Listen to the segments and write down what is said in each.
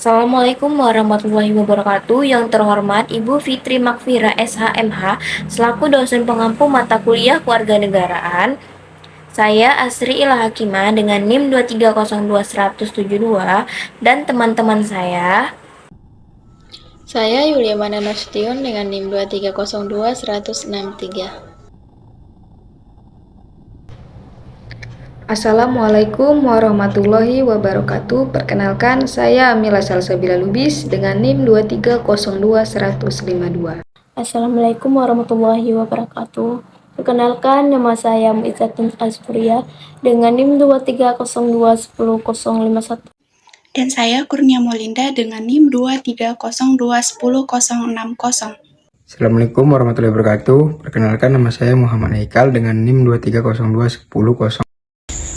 Assalamualaikum warahmatullahi wabarakatuh. Yang terhormat Ibu Fitri Makfira SHMH selaku dosen pengampu mata kuliah Kewarganegaraan. Saya Asri Ila Hakimah dengan NIM 2302172 dan teman-teman saya. Saya Yuliamana Nasution dengan NIM 2302163. Assalamualaikum warahmatullahi wabarakatuh. Perkenalkan, saya Amila Salsabila Lubis dengan NIM 2302152. Assalamualaikum warahmatullahi wabarakatuh. Perkenalkan, nama saya Muizzatun Azfuria dengan NIM 230210051. Dan saya Kurnia Molinda dengan NIM 230210060. Assalamualaikum warahmatullahi wabarakatuh. Perkenalkan, nama saya Muhammad Haikal dengan NIM 2302110.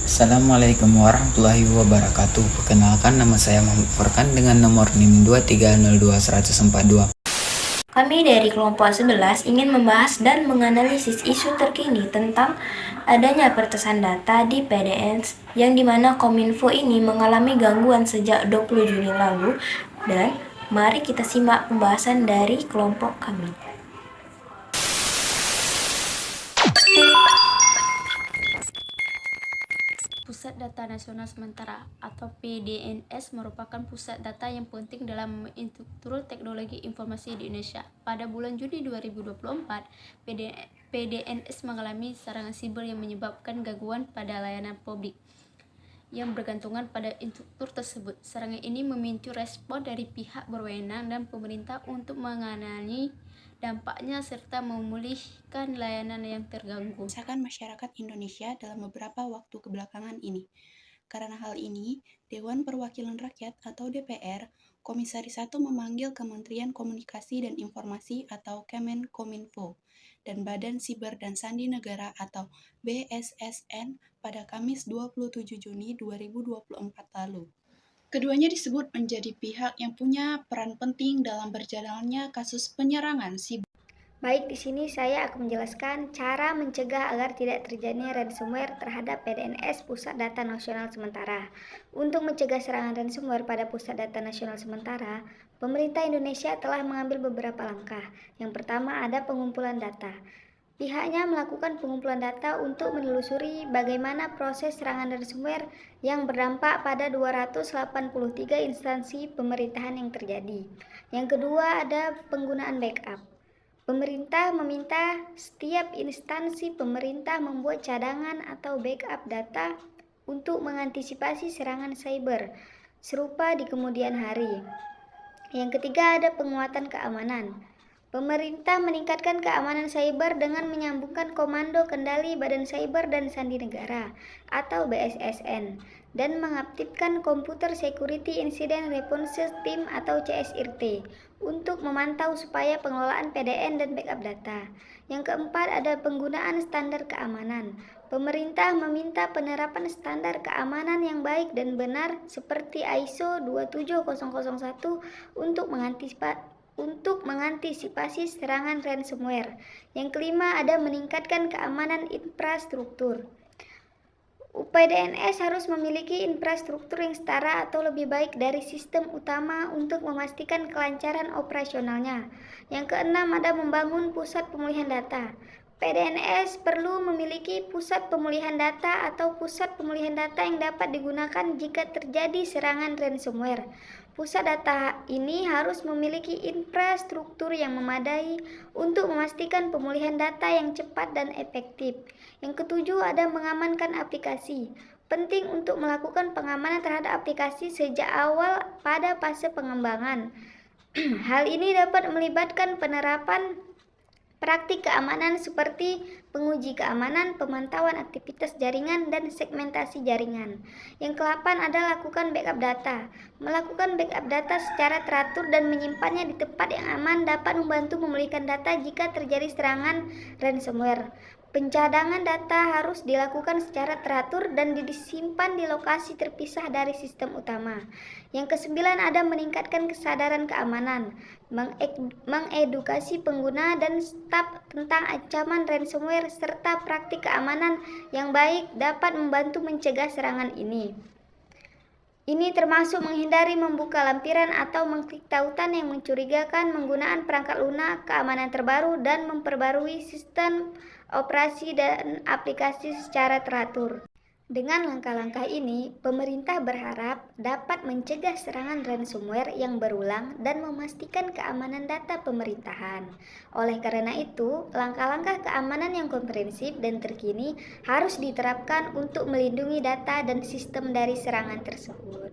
Assalamualaikum warahmatullahi wabarakatuh. Perkenalkan, nama saya Muhammad Furkan dengan nomor NIM 2302142. Kami dari kelompok 11 ingin membahas dan menganalisis isu terkini tentang adanya peretasan data di PDN yang dimana Kominfo ini mengalami gangguan sejak 20 Juni lalu, dan mari kita simak pembahasan dari kelompok kami. Pusat Data Nasional Sementara atau PDNS merupakan pusat data yang penting dalam infrastruktur teknologi informasi di Indonesia. Pada bulan Juni 2024, PDNS mengalami serangan siber yang menyebabkan gangguan pada layanan publik yang bergantungan pada infrastruktur tersebut. Serangan ini memicu respon dari pihak berwenang dan pemerintah untuk menangani dampaknya serta memulihkan layanan yang terganggu. Desakan masyarakat Indonesia dalam beberapa waktu kebelakangan ini. Karena hal ini, Dewan Perwakilan Rakyat atau DPR, Komisi 1 memanggil Kementerian Komunikasi dan Informasi atau Kemenkominfo dan Badan Siber dan Sandi Negara atau BSSN pada Kamis 27 Juni 2024 lalu. Keduanya disebut menjadi pihak yang punya peran penting dalam berjalannya kasus penyerangan siber. Baik, di sini saya akan menjelaskan cara mencegah agar tidak terjadinya ransomware terhadap PDNS Pusat Data Nasional Sementara. Untuk mencegah serangan ransomware pada Pusat Data Nasional Sementara, pemerintah Indonesia telah mengambil beberapa langkah. Yang pertama ada pengumpulan data. Pihaknya melakukan pengumpulan data untuk menelusuri bagaimana proses serangan ransomware yang berdampak pada 283 instansi pemerintahan yang terjadi. Yang kedua ada penggunaan backup. Pemerintah meminta setiap instansi pemerintah membuat cadangan atau backup data untuk mengantisipasi serangan cyber serupa di kemudian hari. Yang ketiga ada penguatan keamanan. Pemerintah meningkatkan keamanan cyber dengan menyambungkan Komando Kendali Badan Cyber dan Sandi Negara atau BSSN dan mengaktifkan Computer Security Incident Response Team atau CSIRT untuk memantau supaya pengelolaan PDN dan backup data. Yang keempat ada penggunaan standar keamanan. Pemerintah meminta penerapan standar keamanan yang baik dan benar seperti ISO 27001 untuk mengantisipasi serangan ransomware. Yang kelima ada meningkatkan keamanan infrastruktur. PDNS harus memiliki infrastruktur yang setara atau lebih baik dari sistem utama untuk memastikan kelancaran operasionalnya. Yang keenam ada membangun pusat pemulihan data. PDNS perlu memiliki pusat pemulihan data atau pusat pemulihan data yang dapat digunakan jika terjadi serangan ransomware. Pusat data ini harus memiliki infrastruktur yang memadai untuk memastikan pemulihan data yang cepat dan efektif. Yang ketujuh ada mengamankan aplikasi. Penting untuk melakukan pengamanan terhadap aplikasi sejak awal pada fase pengembangan. Hal ini dapat melibatkan penerapan praktik keamanan seperti penguji keamanan, pemantauan aktivitas jaringan, dan segmentasi jaringan. Yang ke-8 ada lakukan backup data. Melakukan backup data secara teratur dan menyimpannya di tempat yang aman dapat membantu memulihkan data jika terjadi serangan ransomware. Pencadangan data harus dilakukan secara teratur dan disimpan di lokasi terpisah dari sistem utama. Yang ke-9 ada meningkatkan kesadaran keamanan, mengedukasi pengguna dan staf tentang ancaman ransomware serta praktik keamanan yang baik dapat membantu mencegah serangan ini. Ini termasuk menghindari membuka lampiran atau mengklik tautan yang mencurigakan, penggunaan perangkat lunak, keamanan terbaru, dan memperbarui sistem operasi dan aplikasi secara teratur. Dengan langkah-langkah ini, pemerintah berharap dapat mencegah serangan ransomware yang berulang dan memastikan keamanan data pemerintahan. Oleh karena itu, langkah-langkah keamanan yang komprehensif dan terkini harus diterapkan untuk melindungi data dan sistem dari serangan tersebut.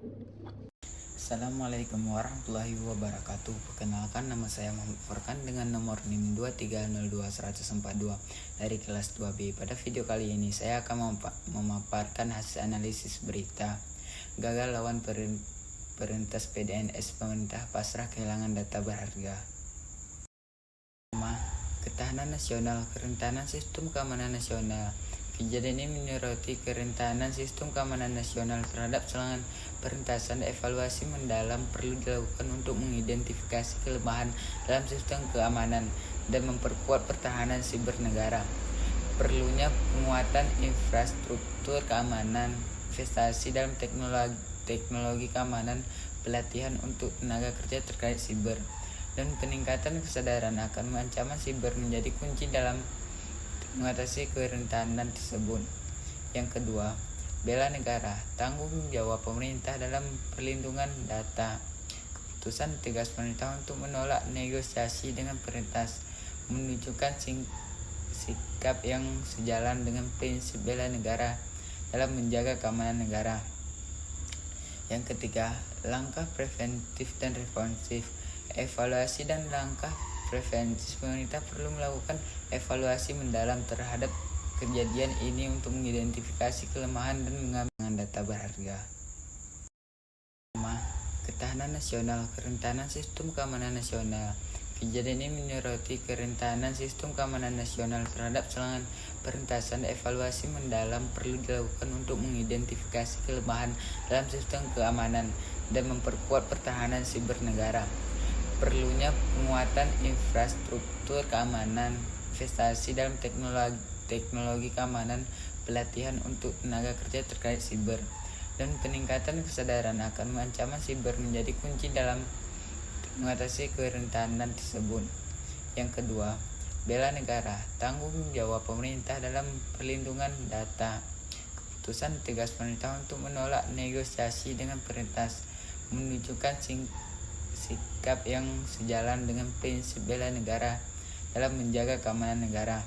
Assalamualaikum warahmatullahi wabarakatuh. Perkenalkan, nama saya Muhammad Furkan dengan nomor NIM 2302142 dari kelas 2B. Pada video kali ini saya akan memaparkan hasil analisis berita gagal lawan perintis PDNS, pemerintah pasrah kehilangan data berharga. Ketahanan nasional, kerentanan sistem keamanan nasional. Kejadian ini menyoroti kerentanan sistem keamanan nasional terhadap serangan perintasan. Evaluasi mendalam perlu dilakukan untuk mengidentifikasi kelemahan dalam sistem keamanan dan memperkuat pertahanan siber negara. Perlunya penguatan infrastruktur keamanan, investasi dalam teknologi keamanan, pelatihan untuk tenaga kerja terkait siber, dan peningkatan kesadaran akan ancaman siber menjadi kunci dalam mengatasi kerentanan tersebut. Yang kedua, bela negara, tanggung jawab pemerintah dalam perlindungan data. Keputusan tegas pemerintah untuk menolak negosiasi dengan perintis menunjukkan sikap yang sejalan dengan prinsip bela negara dalam menjaga keamanan negara. Yang ketiga, langkah preventif dan responsif. Evaluasi dan langkah preventif. Pemerintah perlu melakukan evaluasi mendalam terhadap kejadian ini untuk mengidentifikasi kelemahan dan mengambil data berharga. Ketahanan nasional, kerentanan sistem keamanan nasional. Kejadian ini menyoroti kerentanan sistem keamanan nasional terhadap serangan perintasan. Evaluasi mendalam perlu dilakukan untuk mengidentifikasi kelemahan dalam sistem keamanan dan memperkuat pertahanan siber negara. Perlunya penguatan infrastruktur keamanan, investasi dalam teknologi keamanan, pelatihan untuk tenaga kerja terkait siber, dan peningkatan kesadaran akan ancaman siber menjadi kunci dalam mengatasi kerentanan tersebut. Yang kedua, bela negara, tanggung jawab pemerintah dalam perlindungan data. Keputusan tegas pemerintah untuk menolak negosiasi dengan perintis menunjukkan sikap yang sejalan dengan prinsip bela negara dalam menjaga keamanan negara.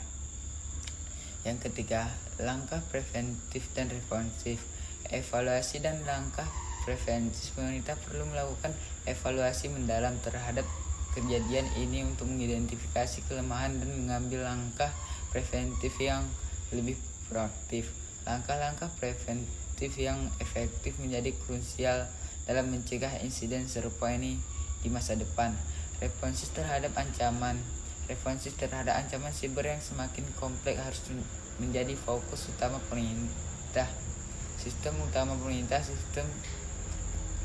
Yang ketiga, langkah preventif dan responsif. Evaluasi dan langkah preventif. Pemerintah perlu melakukan evaluasi mendalam terhadap kejadian ini untuk mengidentifikasi kelemahan dan mengambil langkah preventif yang lebih proaktif. Langkah-langkah preventif yang efektif menjadi krusial dalam mencegah insiden serupa ini di masa depan. Responsif terhadap ancaman siber yang semakin kompleks harus menjadi fokus utama pemerintah. Sistem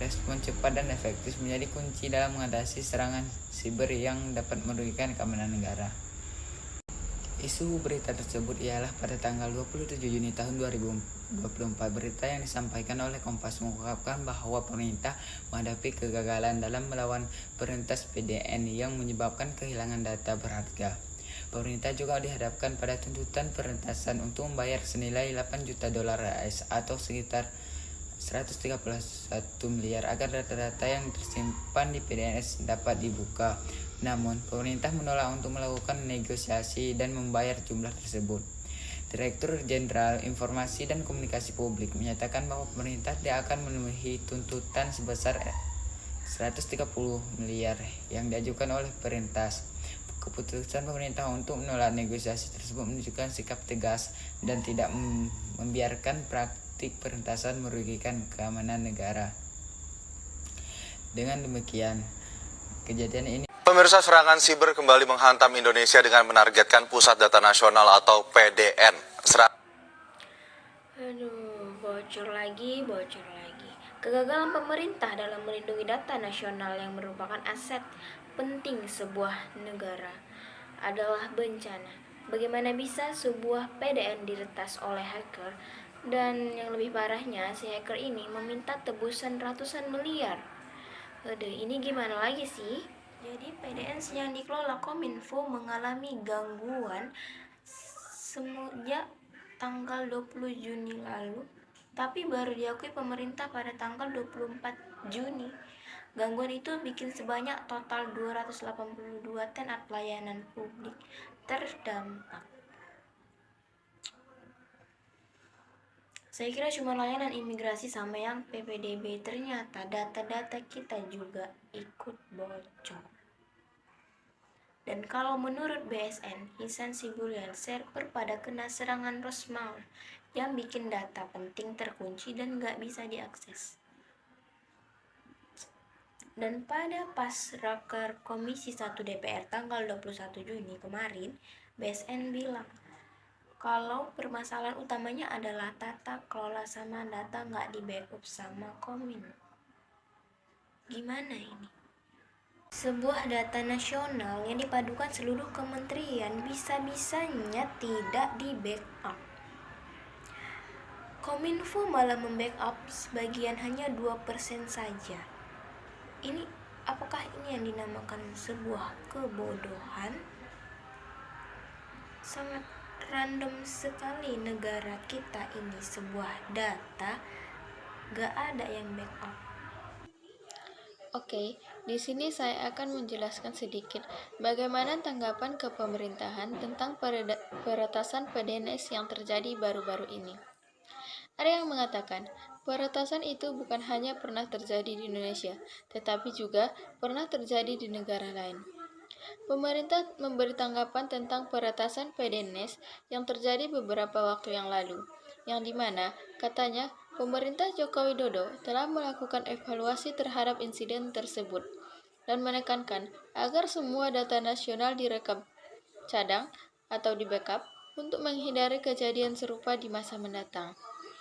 respon cepat dan efektif menjadi kunci dalam mengatasi serangan siber yang dapat merugikan keamanan negara. Isu berita tersebut ialah pada tanggal 27 Juni tahun 2024, berita yang disampaikan oleh Kompas mengungkapkan bahwa pemerintah menghadapi kegagalan dalam melawan perintis PDN yang menyebabkan kehilangan data berharga. Pemerintah juga dihadapkan pada tuntutan perintisan untuk membayar senilai $8 juta AS atau sekitar 131 miliar agar data-data yang tersimpan di PDNS dapat dibuka. Namun, pemerintah menolak untuk melakukan negosiasi dan membayar jumlah tersebut. Direktur Jenderal Informasi dan Komunikasi Publik menyatakan bahwa pemerintah tidak akan memenuhi tuntutan sebesar 130 miliar yang diajukan oleh perintis. Keputusan pemerintah untuk menolak negosiasi tersebut menunjukkan sikap tegas dan tidak membiarkan praktik perintisan merugikan keamanan negara. Dengan demikian, kejadian ini Pemirsa, serangan siber kembali menghantam Indonesia dengan menargetkan Pusat Data Nasional atau PDN. Bocor lagi. Kegagalan pemerintah dalam melindungi data nasional yang merupakan aset penting sebuah negara adalah bencana. Bagaimana bisa sebuah PDN diretas oleh hacker Dan yang lebih parahnya, si hacker ini meminta tebusan ratusan miliar. Ini gimana lagi sih? Jadi PDNS yang dikelola Kominfo mengalami gangguan semenjak tanggal 20 Juni lalu, tapi baru diakui pemerintah pada tanggal 24 Juni. Gangguan itu bikin sebanyak total 282 tenaga pelayanan publik terdampak. Saya kira cuma layanan imigrasi sama yang PPDB, ternyata data-data kita juga ikut bocor. Dan kalau menurut BSN, Hisan Sibulian, server pada kena serangan Rosmal yang bikin data penting terkunci dan nggak bisa diakses. Dan pada pas raker Komisi 1 DPR tanggal 21 Juni kemarin, BSN bilang kalau permasalahan utamanya adalah tata kelola sama data nggak di backup sama Komin. Gimana ini? Sebuah data nasional yang dipadukan seluruh kementerian bisa-bisanya tidak di backup. Kominfo malah membackup sebagian hanya 2% saja. Apakah ini yang dinamakan sebuah kebodohan? Sangat random sekali negara kita ini, sebuah data gak ada yang backup. Oke, di sini saya akan menjelaskan sedikit bagaimana tanggapan kepemerintahan tentang peretasan PDNS yang terjadi baru-baru ini. Ada yang mengatakan, peretasan itu bukan hanya pernah terjadi di Indonesia, tetapi juga pernah terjadi di negara lain. Pemerintah memberi tanggapan tentang peretasan PDNS yang terjadi beberapa waktu yang lalu, yang dimana katanya pemerintah Joko Widodo telah melakukan evaluasi terhadap insiden tersebut dan menekankan agar semua data nasional direkam cadang atau di backup untuk menghindari kejadian serupa di masa mendatang.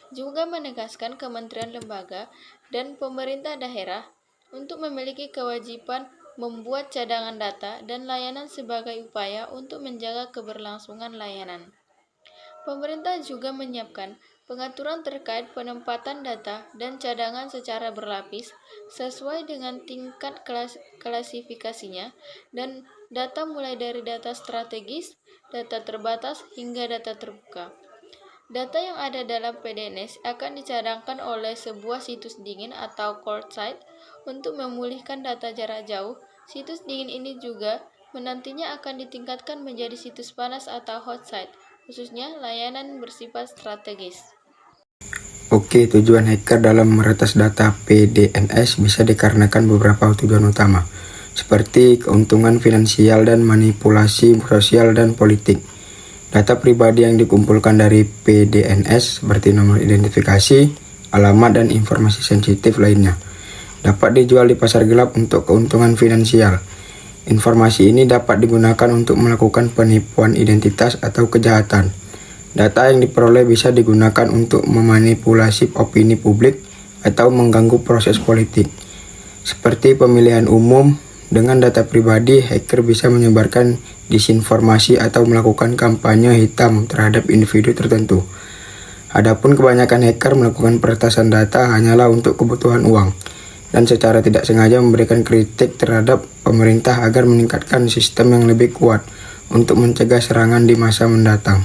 Juga menegaskan kementerian lembaga dan pemerintah daerah untuk memiliki kewajiban membuat cadangan data dan layanan sebagai upaya untuk menjaga keberlangsungan layanan. Pemerintah juga menyiapkan pengaturan terkait penempatan data dan cadangan secara berlapis sesuai dengan tingkat klasifikasinya dan data mulai dari data strategis, data terbatas, hingga data terbuka. Data yang ada dalam PDNS akan dicadangkan oleh sebuah situs dingin atau cold site untuk memulihkan data jarak jauh. Situs dingin ini juga menantinya akan ditingkatkan menjadi situs panas atau hot site, khususnya layanan bersifat strategis. Oke, tujuan hacker dalam meretas data PDNS bisa dikarenakan beberapa tujuan utama, seperti keuntungan finansial dan manipulasi sosial dan politik. Data pribadi yang dikumpulkan dari PDNS seperti nomor identifikasi, alamat, dan informasi sensitif lainnya dapat dijual di pasar gelap untuk keuntungan finansial. Informasi ini dapat digunakan untuk melakukan penipuan identitas atau kejahatan. Data yang diperoleh bisa digunakan untuk memanipulasi opini publik atau mengganggu proses politik. Seperti pemilihan umum, dengan data pribadi, hacker bisa menyebarkan disinformasi atau melakukan kampanye hitam terhadap individu tertentu. Adapun kebanyakan hacker melakukan peretasan data hanyalah untuk kebutuhan uang, dan secara tidak sengaja memberikan kritik terhadap pemerintah agar meningkatkan sistem yang lebih kuat untuk mencegah serangan di masa mendatang.